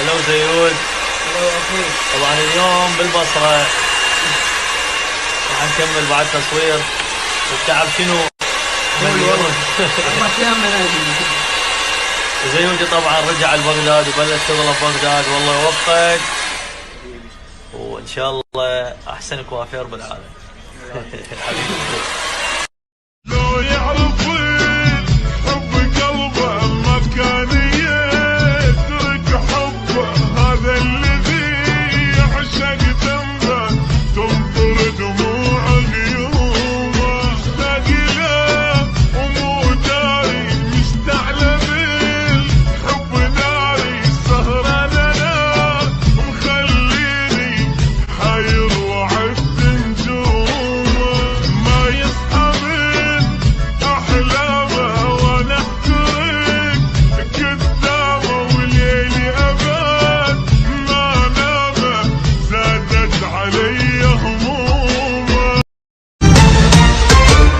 هلو زيود. هلو اخوي. طبعا اليوم بالبصرة راح نكمل بعد تصوير. والتعب شنو؟ والله 4 ايام منازل. زيود طبعا رجع لبغداد وبلش شغله ببغداد، والله يوفقك وان شاء الله احسن كوافير بالعالم. حبيبي.